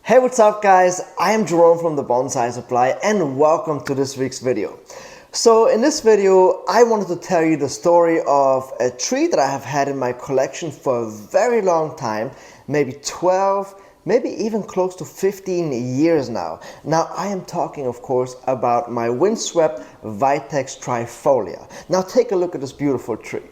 Hey, what's up guys? I am Jerome from the Bonsai Supply and welcome to this week's video. So in this video, I wanted to tell you the story of a tree that I have had in my collection for a very long time, maybe 12, maybe even close to 15 years now. Now I am talking of course about my Windswept Vitex trifolia. Now take a look at this beautiful tree.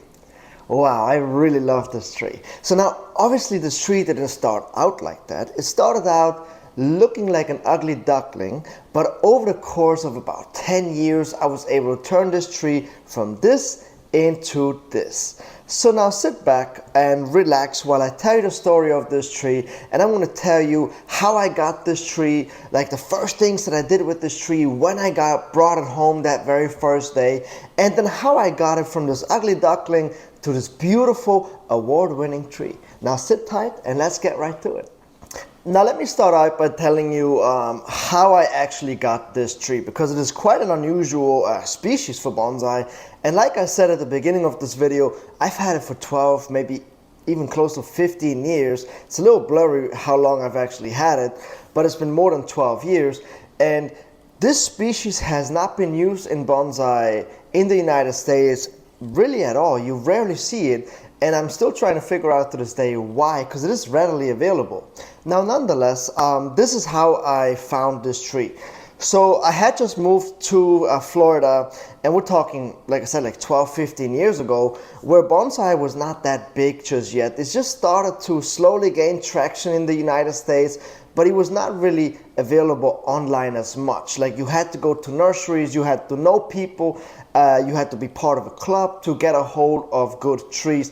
Wow, I really love this tree. So now, obviously this tree didn't start out like that. It started out looking like an ugly duckling, but over the course of about 10 years, I was able to turn this tree from this into this. So now sit back and relax while I tell you the story of this tree, and I'm going to tell you how I got this tree, like the first things that I did with this tree when I brought it home that very first day, and then how I got it from this ugly duckling to this beautiful award-winning tree. Now sit tight and let's get right to it. Now let me start out by telling you how I actually got this tree, because it is quite an unusual species for bonsai. And like I said at the beginning of this video, I've had it for 12, maybe even close to 15 years. It's a little blurry how long I've actually had it, but it's been more than 12 years. And this species has not been used in bonsai in the United States really at all. You rarely see it, and I'm still trying to figure out to this day why, because it is readily available. Now nonetheless, this is how I found this tree. So I had just moved to Florida, and we're talking, like I said, like 12, 15 years ago, where bonsai was not that big just yet. It just started to slowly gain traction in the United States, but it was not really available online as much. Like, you had to go to nurseries, you had to know people, you had to be part of a club to get a hold of good trees.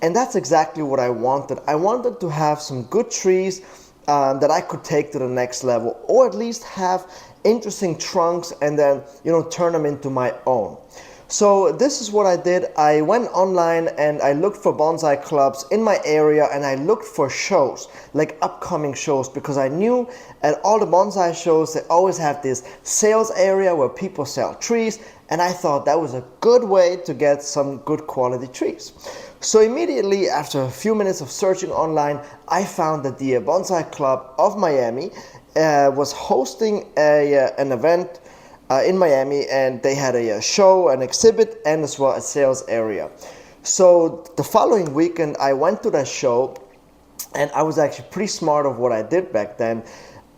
And that's exactly what I wanted. I wanted to have some good trees that I could take to the next level, or at least have interesting trunks and then, turn them into my own. So this is what I did. I went online and I looked for bonsai clubs in my area, and I looked for shows, like upcoming shows, because I knew at all the bonsai shows they always have this sales area where people sell trees, and I thought that was a good way to get some good quality trees. So immediately after a few minutes of searching online, I found that the Bonsai Club of Miami was hosting an event in Miami, and they had a show, an exhibit, and as well a sales area. So the following weekend I went to that show, and I was actually pretty smart of what I did back then.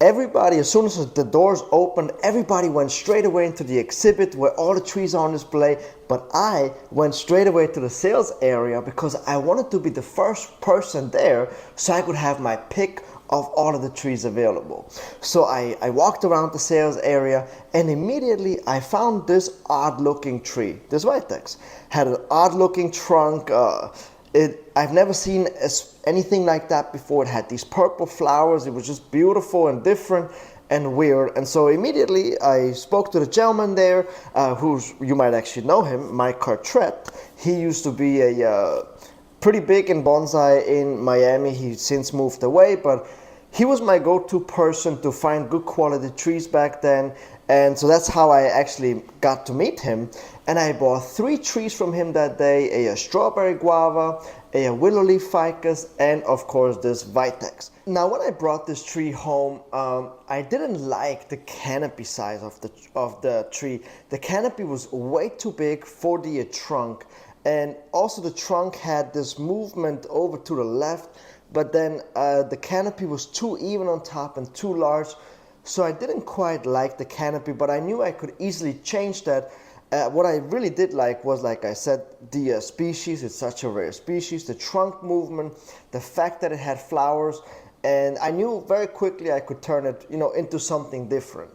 Everybody, as soon as the doors opened, everybody went straight away into the exhibit where all the trees are on display, but I went straight away to the sales area because I wanted to be the first person there so I could have my pick of all of the trees available. So I walked around the sales area, and immediately I found this odd looking tree. This Vitex had an odd looking trunk. I've never seen anything like that before. It had these purple flowers. It was just beautiful and different and weird. And so immediately I spoke to the gentleman there, you might actually know him, Mike Cartret. He used to be a pretty big in bonsai in Miami. He's since moved away, but he was my go-to person to find good quality trees back then. And so that's how I actually got to meet him. And I bought 3 trees from him that day: a strawberry guava, a willow leaf ficus, and of course this Vitex. Now when I brought this tree home, I didn't like the canopy size of the tree. The canopy was way too big for the trunk, and also the trunk had this movement over to the left, but then the canopy was too even on top and too large. So I didn't quite like the canopy, but I knew I could easily change that. What I really did like was, like I said, the species. It's such a rare species. The trunk movement, the fact that it had flowers, and I knew very quickly I could turn it, into something different.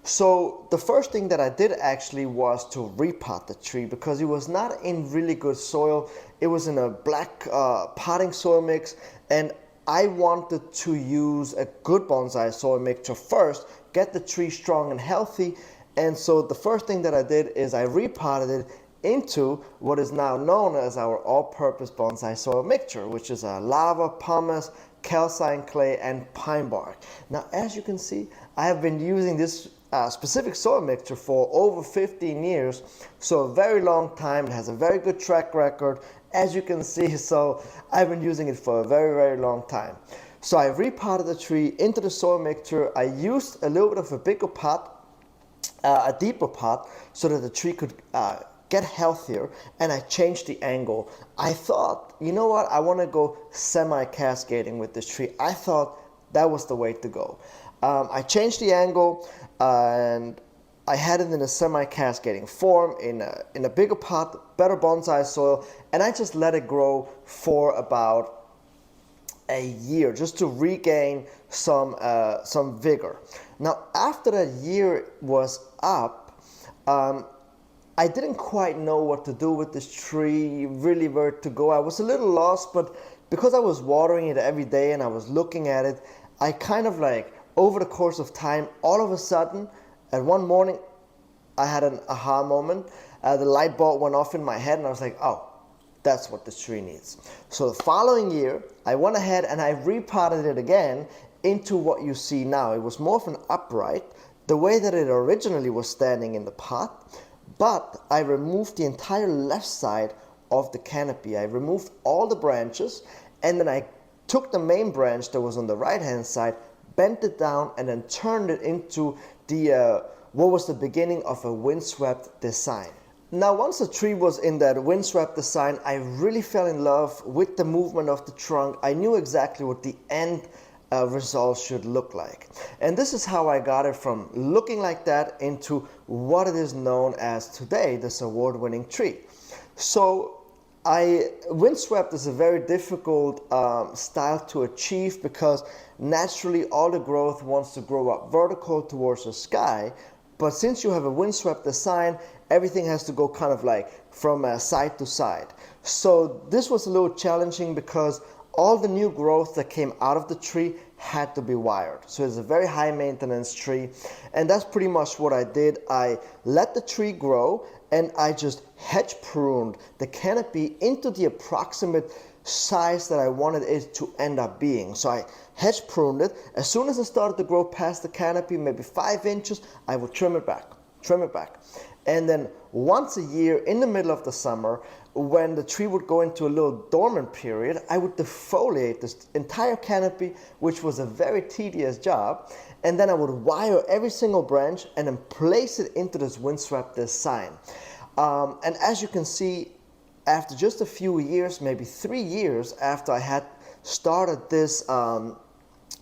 So the first thing that I did actually was to repot the tree, because it was not in really good soil. It was in a black potting soil mix, and I wanted to use a good bonsai soil mixture first, get the tree strong and healthy. And so the first thing that I did is I repotted it into what is now known as our all-purpose bonsai soil mixture, which is a lava, pumice, calcine clay, and pine bark. Now, as you can see, I have been using this specific soil mixture for over 15 years, so a very long time. It has a very good track record, as you can see. So I've been using it for a very, very long time. So I repotted the tree into the soil mixture. I used a little bit of a bigger pot, a deeper pot, so that the tree could get healthier, and I changed the angle. I thought, you know what, I want to go semi-cascading with this tree. I thought that was the way to go. I changed the angle, and I had it in a semi-cascading form in a bigger pot, better bonsai soil, and I just let it grow for about a year just to regain some vigor. Now, after that year was up, I didn't quite know what to do with this tree, really where to go. I was a little lost, but because I was watering it every day and I was looking at it, I kind of like, over the course of time, all of a sudden, at one morning, I had an aha moment. The light bulb went off in my head and I was like, oh, that's what this tree needs. So the following year, I went ahead and I repotted it again into what you see now. It was more of an upright, the way that it originally was standing in the pot, but I removed the entire left side of the canopy. I removed all the branches, and then I took the main branch that was on the right hand side, bent it down, and then turned it into the what was the beginning of a windswept design. Now, once the tree was in that windswept design, I really fell in love with the movement of the trunk. I knew exactly what the end result should look like. And this is how I got it from looking like that into what it is known as today, this award-winning tree. So windswept is a very difficult style to achieve because naturally all the growth wants to grow up vertical towards the sky. But since you have a windswept design, everything has to go kind of like from side to side. So this was a little challenging because all the new growth that came out of the tree had to be wired. So it's a very high maintenance tree. And that's pretty much what I did. I let the tree grow and I just hedge pruned the canopy into the approximate size that I wanted it to end up being. So I hedge pruned it. As soon as it started to grow past the canopy, maybe 5 inches, I would trim it back. And then once a year in the middle of the summer, when the tree would go into a little dormant period, I would defoliate this entire canopy, which was a very tedious job. And then I would wire every single branch and then place it into this windswept design. And as you can see, after just a few years, maybe 3 years after I had started this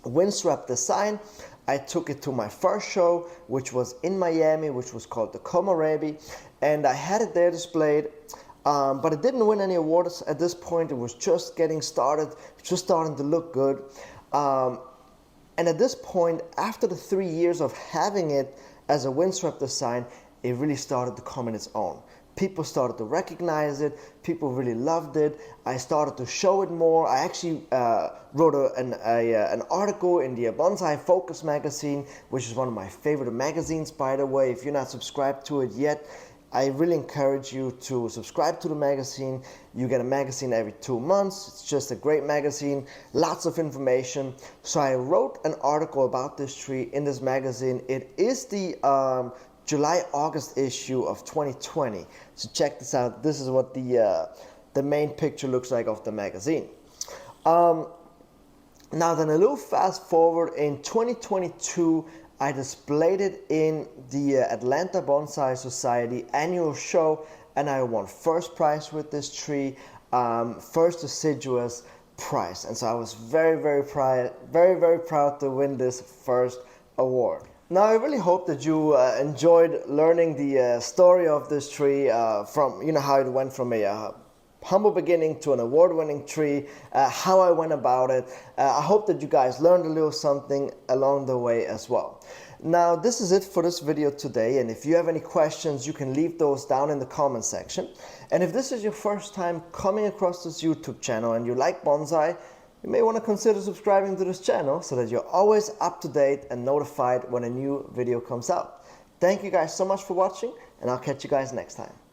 windswept design, I took it to my first show, which was in Miami, which was called the Komorebi, and I had it there displayed, but it didn't win any awards at this point. It was just getting started, just starting to look good. And at this point, after the 3 years of having it as a windswept design, it really started to come in its own. People started to recognize it. People really loved it. I started to show it more. I actually wrote an article in the Bonsai Focus magazine, which is one of my favorite magazines, by the way. If you're not subscribed to it yet, I really encourage you to subscribe to the magazine. You get a magazine every 2 months. It's just a great magazine, lots of information. So I wrote an article about this tree in this magazine. It is the July-August issue of 2020. So check this out. This is what the main picture looks like of the magazine. Now then, a little fast forward, in 2022, I displayed it in the Atlanta Bonsai Society annual show, and I won first prize with this tree, first deciduous prize. And so I was very proud to win this first award. Now, I really hope that you enjoyed learning the story of this tree, from, you know, how it went from a humble beginning to an award-winning tree, how I went about it. I hope that you guys learned a little something along the way as well. Now, this is it for this video today, and if you have any questions, you can leave those down in the comment section. And if this is your first time coming across this YouTube channel and you like bonsai, you may want to consider subscribing to this channel so that you're always up to date and notified when a new video comes out. Thank you guys so much for watching, and I'll catch you guys next time.